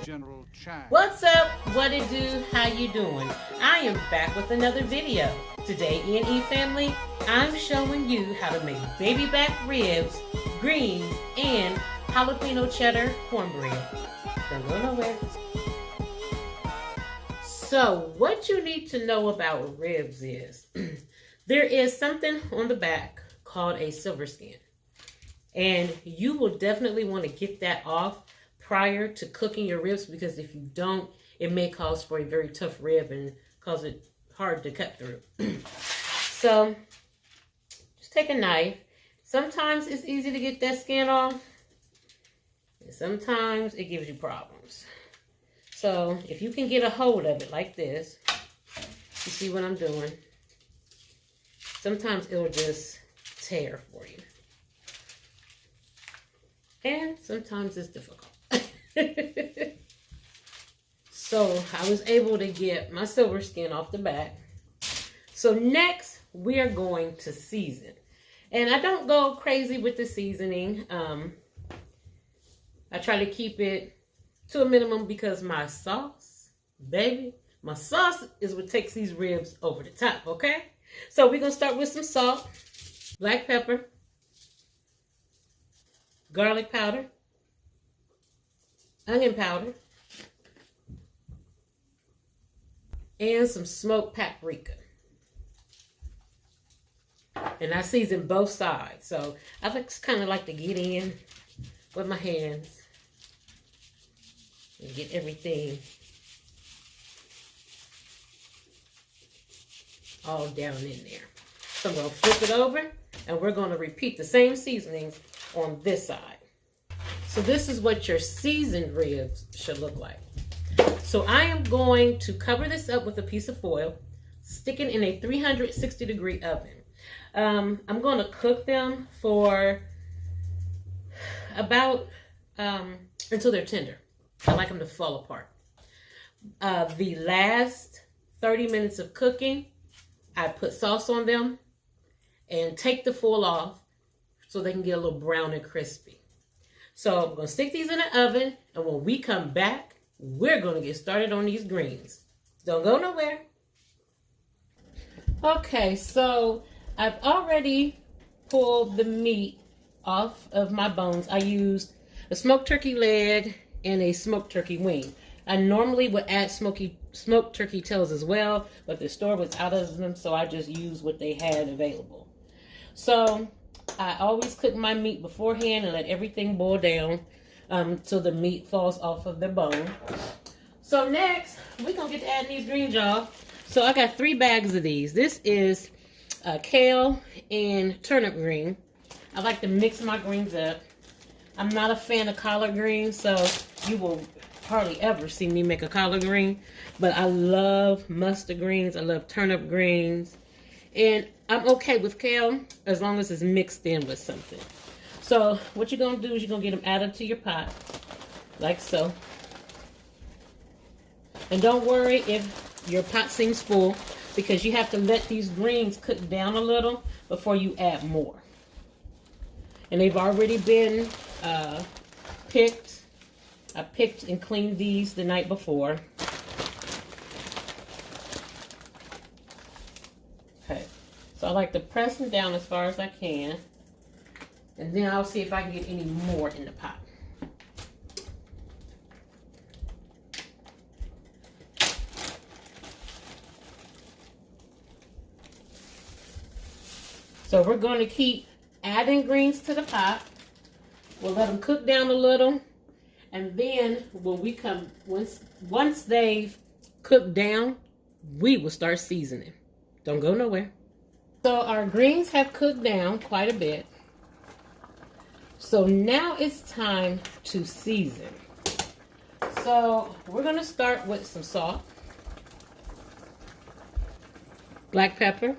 General Chang. What's up? What it do? How you doing? I am back with another video. Today, EandE family, I'm showing you how to make baby back ribs, greens, and jalapeno cheddar cornbread. Don't go nowhere. So, what you need to know about ribs is, there is something on the back called a silver skin. And you will definitely want to get that off prior to cooking your ribs, because if you don't, it may cause for a very tough rib and cause it hard to cut through. So just take a knife. Sometimes it's easy to get that skin off, and sometimes it gives you problems. So if you can get a hold of it like this, you see what I'm doing? Sometimes it'll just tear for you. And sometimes it's difficult. So I was able to get my silver skin off the back. So next we are going to season. And I don't go crazy with the seasoning. I try to keep it to a minimum because my sauce, baby, my sauce is what takes these ribs over the top, okay? So we're going to start with some salt, black pepper, garlic powder, onion powder, and some smoked paprika. And I season both sides. So I just kind of like to get in with my hands and get everything all down in there. So I'm going to flip it over and we're going to repeat the same seasonings on this side. So this is what your seasoned ribs should look like. So I am going to cover this up with a piece of foil, stick it in a 360-degree oven. I'm going to cook them for about until they're tender. I like them to fall apart. The last 30 minutes of cooking, I put sauce on them and take the foil off so they can get a little brown and crispy. So I'm going to stick these in the oven, and when we come back, we're going to get started on these greens. Don't go nowhere. Okay, so I've already pulled the meat off of my bones. I used a smoked turkey leg and a smoked turkey wing. I normally would add smoked turkey tails as well, but the store was out of them, so I just used what they had available. So I always cook my meat beforehand and let everything boil down till the meat falls off of the bone. So next, we're going to get to adding these greens, y'all. So I got 3 bags of these. This is kale and turnip green. I like to mix my greens up. I'm not a fan of collard greens, so you will hardly ever see me make a collard green. But I love mustard greens. I love turnip greens. And I'm okay with kale as long as it's mixed in with something. So what you're going to do is you're going to get them added to your pot, like so. And don't worry if your pot seems full, because you have to let these greens cook down a little before you add more. And they've already been picked. I picked and cleaned these the night before. Okay. So I like to press them down as far as I can. And then I'll see if I can get any more in the pot. So we're going to keep adding greens to the pot. We'll let them cook down a little. And then when we come, once they've cooked down, we will start seasoning. Don't go nowhere. So our greens have cooked down quite a bit. So now it's time to season. So we're going to start with some salt, black pepper,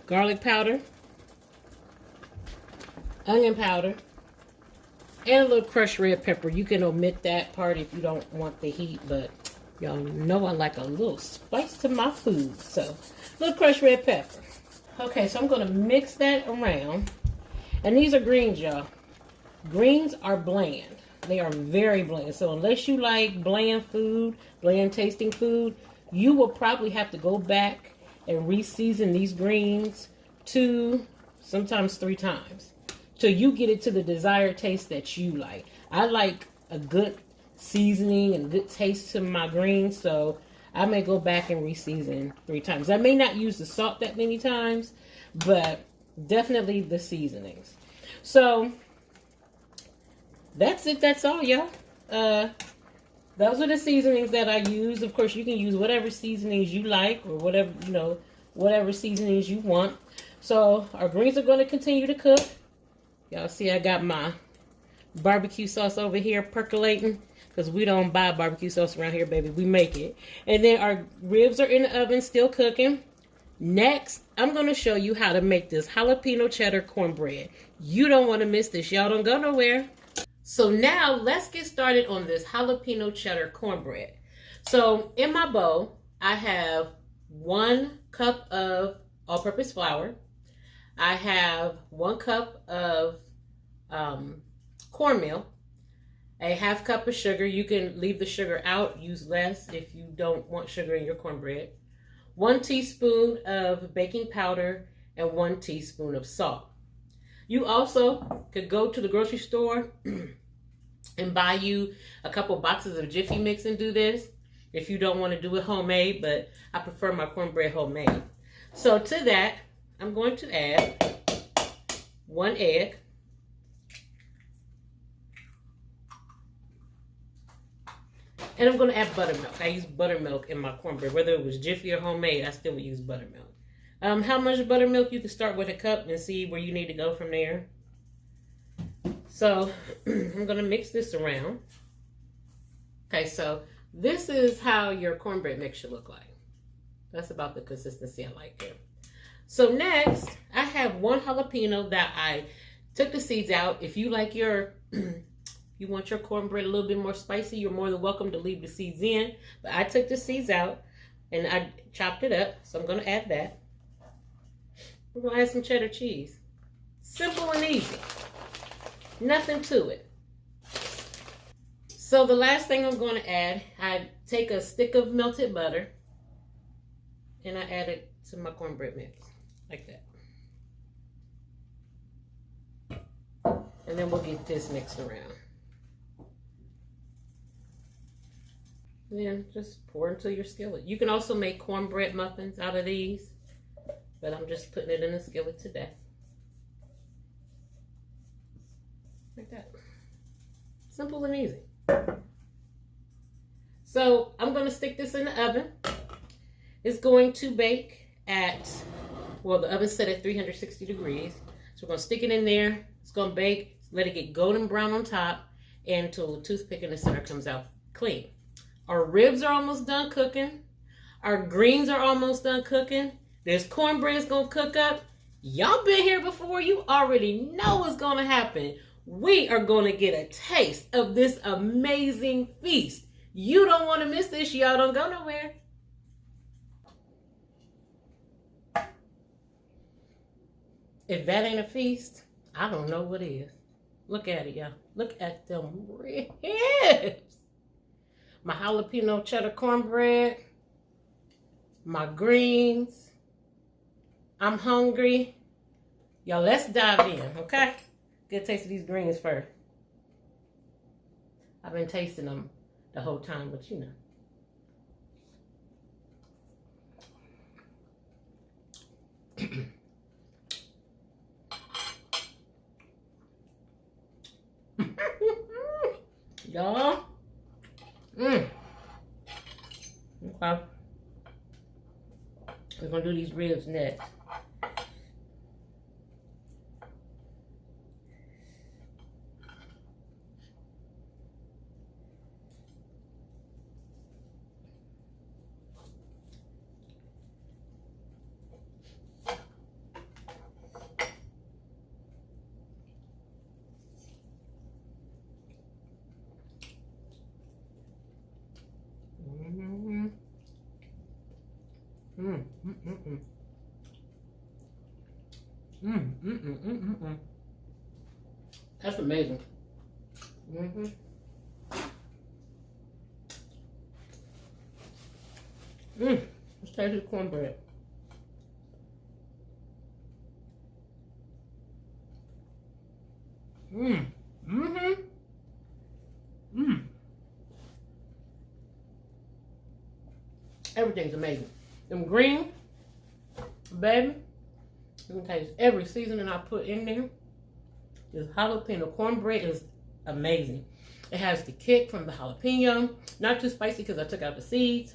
garlic powder, onion powder, and a little crushed red pepper. You can omit that part if you don't want the heat, but y'all know I like a little spice to my food. So a little crushed red pepper. Okay, so I'm going to mix that around. And these are greens, y'all. Greens are bland. They are very bland. So unless you like bland food, bland tasting food, you will probably have to go back and re-season these greens 2, sometimes 3 times till you get it to the desired taste that you like. I like a good seasoning and good taste to my greens, so I may go back and re-season 3 times. I may not use the salt that many times, but definitely the seasonings. So that's it. That's all, y'all. Those are the seasonings that I use. Of course, you can use whatever seasonings you like or whatever, you know, whatever seasonings you want. So our greens are going to continue to cook. Y'all see I got my barbecue sauce over here percolating because we don't buy barbecue sauce around here, baby. We make it. And then our ribs are in the oven still cooking. Next, I'm going to show you how to make this jalapeno cheddar cornbread. You don't want to miss this. Y'all don't go nowhere. So now let's get started on this jalapeno cheddar cornbread. So in my bowl, I have 1 cup of all-purpose flour. I have 1 cup of cornmeal, a 1/2 cup of sugar. You can leave the sugar out, use less if you don't want sugar in your cornbread. 1 teaspoon of baking powder and 1 teaspoon of salt. You also could go to the grocery store and buy you a couple boxes of Jiffy Mix and do this if you don't want to do it homemade, but I prefer my cornbread homemade. So to that, I'm going to add 1 egg, and I'm going to add buttermilk. I use buttermilk in my cornbread. Whether it was Jiffy or homemade, I still would use buttermilk. How much buttermilk? You can start with a cup and see where you need to go from there. So I'm going to mix this around. Okay, so this is how your cornbread mix should look like. That's about the consistency I like it. So next, I have 1 jalapeno that I took the seeds out. If you like your, you want your cornbread a little bit more spicy, you're more than welcome to leave the seeds in. But I took the seeds out and I chopped it up. So I'm going to add that. We're going to add some cheddar cheese. Simple and easy. Nothing to it. So the last thing I'm going to add, I take a stick of melted butter and I add it to my cornbread mix. Like that. And then we'll get this mixed around. And then just pour into your skillet. You can also make cornbread muffins out of these, but I'm just putting it in a skillet today. Like that. Simple and easy. So I'm going to stick this in the oven. It's going to bake at, well, the oven's set at 360 degrees. So we're going to stick it in there. It's going to bake, let it get golden brown on top, and until the toothpick in the center comes out clean. Our ribs are almost done cooking. Our greens are almost done cooking. This cornbread's going to cook up. Y'all been here before. You already know what's going to happen. We are going to get a taste of this amazing feast. You don't want to miss this. Y'all don't go nowhere. If that ain't a feast, I don't know what is. Look at it, y'all. Look at them ribs. My jalapeno cheddar cornbread. My greens. I'm hungry. Y'all, let's dive in, okay? Get a taste of these greens first. I've been tasting them the whole time, but you know. Y'all. Okay. We're going to do these ribs next. That's amazing. Let's taste the cornbread. Everything's amazing. Them green, baby, you can taste every seasoning I put in there. This jalapeno cornbread is amazing. It has the kick from the jalapeno. Not too spicy because I took out the seeds.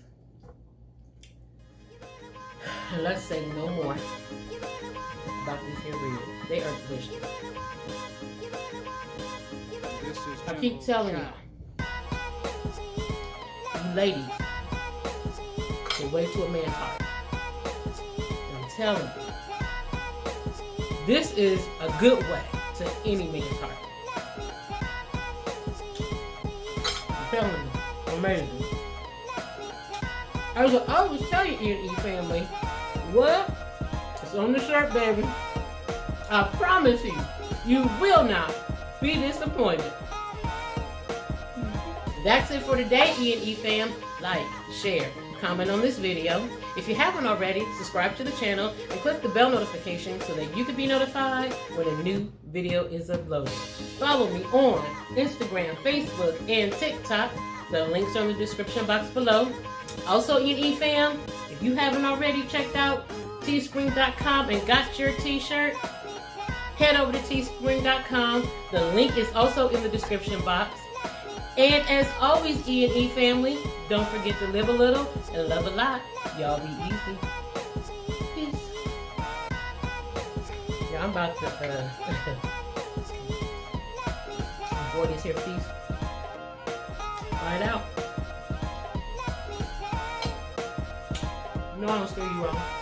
And let's say no more about these here ribs. They are delicious. I keep telling you, you ladies, the way to a man's heart. And I'm telling you, this is a good way to any man's heart. I'm telling you, amazing. I will always tell you, EandE family, what? It's on the shirt, baby. I promise you, you will not be disappointed. That's it for today, EandE fam. Like, share, comment on this video. If you haven't already, subscribe to the channel and click the bell notification so that you can be notified when a new video is uploaded. Follow me on Instagram, Facebook, and TikTok. The links are in the description box below. Also, EandE fam, if you haven't already checked out teespring.com and got your t-shirt, head over to teespring.com. The link is also in the description box. And as always, EandE family, don't forget to live a little and love a lot. Y'all be easy. Peace. Yeah, I'm about to enjoy this here feast. Try it out. No, I don't scare you wrong.